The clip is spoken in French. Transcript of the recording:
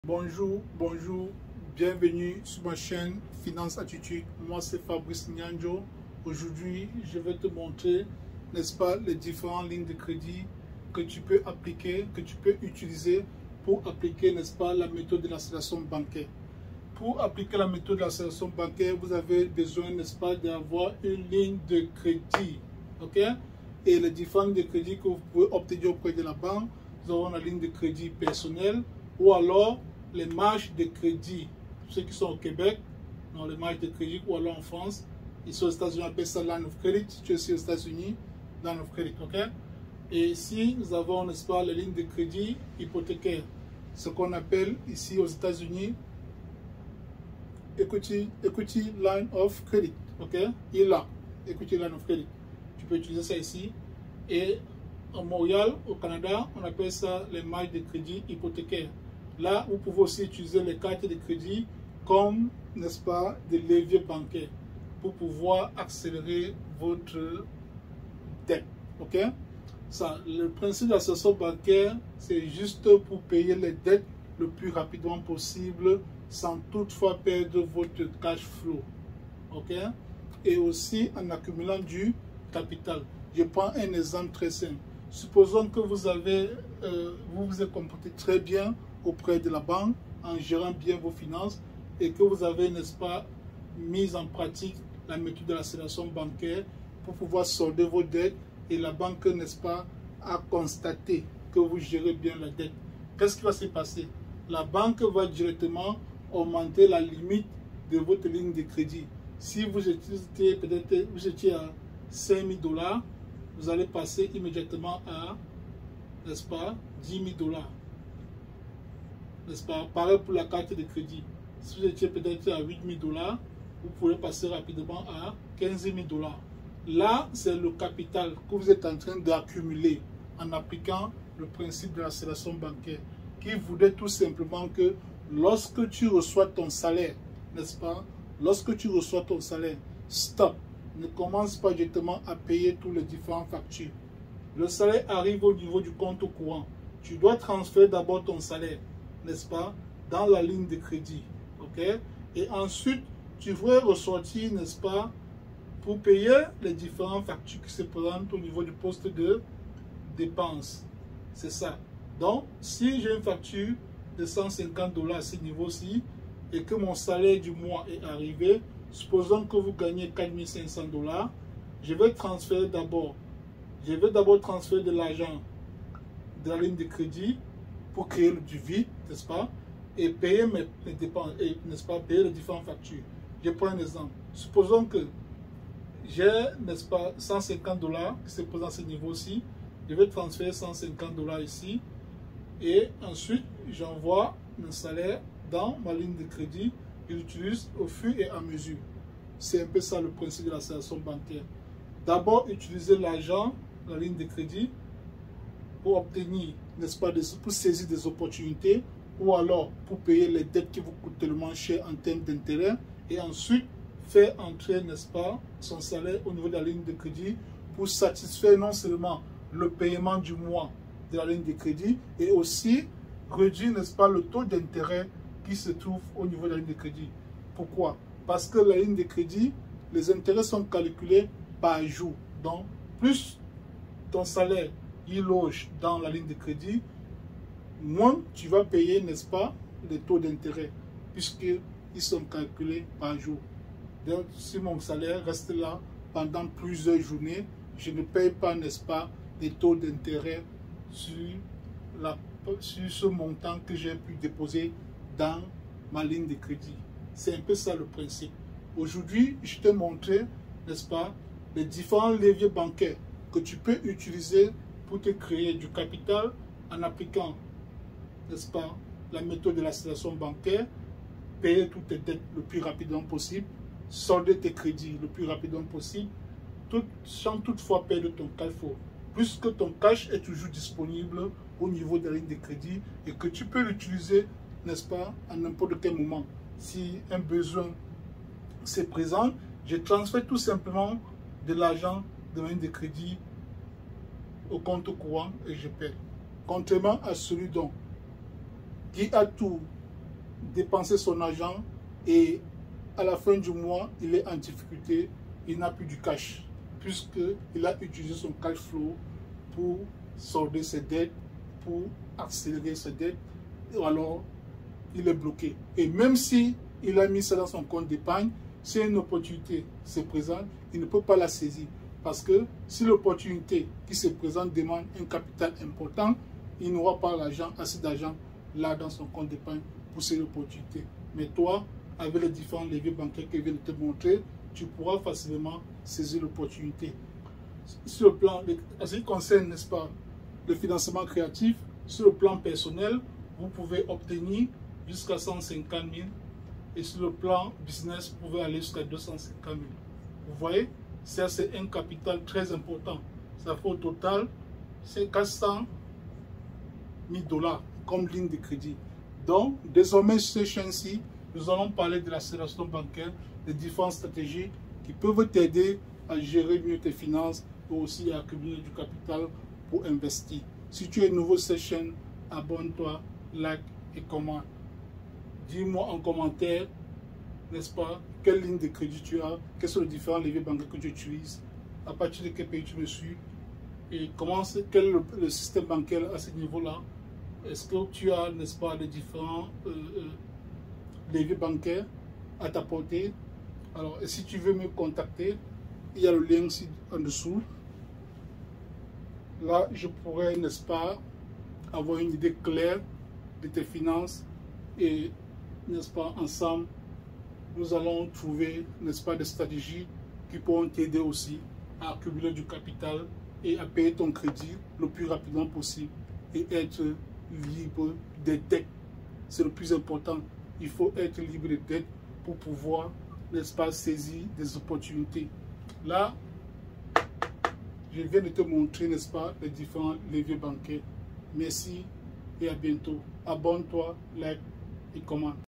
Bonjour, bienvenue sur ma chaîne Finance Attitude. Moi c'est Fabrice Nyanjo. Aujourd'hui je vais te montrer, n'est-ce pas, les différentes lignes de crédit que tu peux appliquer, que tu peux utiliser pour appliquer, n'est-ce pas, la méthode de l'accélération bancaire. Pour appliquer la méthode de l'accélération bancaire, vous avez besoin, n'est-ce pas, d'avoir une ligne de crédit, ok? Et les différentes lignes de crédit que vous pouvez obtenir auprès de la banque, nous avons la ligne de crédit personnelle ou alors les marges de crédit. Ceux qui sont au Québec, non, les marges de crédit, ou alors en France, ici aux États-Unis, on appelle ça line of credit. Si tu es ici aux États-Unis, line of credit, ok? Et ici, nous avons, n'est-ce pas, les lignes de crédit hypothécaires, ce qu'on appelle ici aux États-Unis equity line of credit, ok? ILA, equity line of credit. Tu peux utiliser ça ici. Et en Montréal, au Canada, on appelle ça les marges de crédit hypothécaires. Là, vous pouvez aussi utiliser les cartes de crédit comme, n'est-ce pas, des leviers bancaires pour pouvoir accélérer votre dette. Ok? Ça, le principe de l'accélération bancaire, c'est juste pour payer les dettes le plus rapidement possible sans toutefois perdre votre cash flow. Ok? Et aussi en accumulant du capital. Je prends un exemple très simple. Supposons que vous vous êtes comporté très bien auprès de la banque en gérant bien vos finances et que vous avez, n'est-ce pas, mis en pratique la méthode de l'accélération bancaire pour pouvoir solder vos dettes et la banque, n'est-ce pas, a constaté que vous gérez bien la dette. Qu'est-ce qui va se passer? La banque va directement augmenter la limite de votre ligne de crédit. Si vous étiez peut-être à 5 000 $, vous allez passer immédiatement à, n'est-ce pas, 10 000 $. N'est-ce pas? Pareil pour la carte de crédit. Si vous étiez peut-être à 8 000 $, vous pouvez passer rapidement à 15 000 $. Là, c'est le capital que vous êtes en train d'accumuler en appliquant le principe de l'accélération bancaire, qui voudrait tout simplement que lorsque tu reçois ton salaire, n'est-ce pas? Lorsque tu reçois ton salaire, stop. Ne commence pas directement à payer tous les différentes factures. Le salaire arrive au niveau du compte courant. Tu dois transférer d'abord ton salaire, n'est-ce pas, dans la ligne de crédit, ok? Et ensuite, tu vas ressortir, n'est-ce pas, pour payer les différentes factures qui se présentent au niveau du poste de dépenses. C'est ça. Donc, si j'ai une facture de 150 $ à ce niveau-ci et que mon salaire du mois est arrivé, supposons que vous gagnez 4 500 $, je vais d'abord transférer de l'argent de la ligne de crédit pour créer du vide, n'est-ce pas, et payer mes dépenses, n'est-ce pas, payer les différentes factures. Je prends un exemple. Supposons que j'ai, n'est-ce pas, 150 $ qui se présentent à ce niveau-ci. Je vais transférer 150 $ ici et ensuite j'envoie mon salaire dans ma ligne de crédit. Je l'utilise au fur et à mesure. C'est un peu ça le principe de l'accélération bancaire. D'abord, utiliser l'argent, la ligne de crédit, pour obtenir, n'est-ce pas, pour saisir des opportunités ou alors pour payer les dettes qui vous coûtent tellement cher en termes d'intérêt et ensuite faire entrer, n'est-ce pas, son salaire au niveau de la ligne de crédit pour satisfaire non seulement le paiement du mois de la ligne de crédit et aussi réduire, n'est-ce pas, le taux d'intérêt qui se trouve au niveau de la ligne de crédit. Pourquoi? Parce que la ligne de crédit, les intérêts sont calculés par jour. Donc, plus ton salaire il loge dans la ligne de crédit, moins tu vas payer, n'est-ce pas, les taux d'intérêt, puisqu'ils sont calculés par jour. Donc, si mon salaire reste là pendant plusieurs journées, je ne paye pas, n'est-ce pas, les taux d'intérêt sur ce montant que j'ai pu déposer dans ma ligne de crédit. C'est un peu ça le principe. Aujourd'hui, je t'ai montré, n'est-ce pas, les différents leviers bancaires que tu peux utiliser pour te créer du capital en appliquant, n'est-ce pas, la méthode de l'accélération bancaire, payer toutes tes dettes le plus rapidement possible, solder tes crédits le plus rapidement possible, sans toutefois perdre ton cash flow, puisque ton cash est toujours disponible au niveau de la ligne de crédit et que tu peux l'utiliser, n'est-ce pas, à n'importe quel moment. Si un besoin se présente, je transfère tout simplement de l'argent de la ligne de crédit au compte courant et je paie. Contrairement à celui qui a tout dépenser son argent et à la fin du mois, il est en difficulté, il n'a plus du cash, puisqu'il a utilisé son cash flow pour solder ses dettes, pour accélérer ses dettes, et alors il est bloqué. Et même si il a mis ça dans son compte d'épargne, si une opportunité se présente, il ne peut pas la saisir. Parce que si l'opportunité qui se présente demande un capital important, il n'aura pas assez d'argent là dans son compte d'épargne pour cette opportunité. Mais toi, avec les différents leviers bancaires que je viens de te montrer, tu pourras facilement saisir l'opportunité. Sur le plan, en ce qui concerne, n'est-ce pas, le financement créatif, sur le plan personnel, vous pouvez obtenir jusqu'à 150 000 et sur le plan business, vous pouvez aller jusqu'à 250 000. Vous voyez, ça c'est un capital très important. Ça fait au total, c'est 400 000 $ comme ligne de crédit. Donc, désormais, sur cette chaîne-ci, nous allons parler de l'accélération bancaire, des différentes stratégies qui peuvent t'aider à gérer mieux tes finances et aussi à accumuler du capital pour investir. Si tu es nouveau sur cette chaîne, abonne-toi, like et commente. Dis-moi en commentaire, n'est-ce pas, quelle ligne de crédit tu as, quels sont les différents leviers bancaires que tu utilises, à partir de quel pays tu me suis, et quel est le système bancaire à ce niveau-là. Est-ce que tu as, n'est-ce pas, les différents leviers bancaires à ta portée. Alors, et si tu veux me contacter, il y a le lien ici en dessous. Là, je pourrais, n'est-ce pas, avoir une idée claire de tes finances et, n'est-ce pas, ensemble, nous allons trouver, n'est-ce pas, des stratégies qui pourront t'aider aussi à accumuler du capital et à payer ton crédit le plus rapidement possible et être libre des dettes. C'est le plus important. Il faut être libre des dettes pour pouvoir, n'est-ce pas, saisir des opportunités. Là, je viens de te montrer, n'est-ce pas, les différents leviers bancaires. Merci et à bientôt. Abonne-toi, like et commente.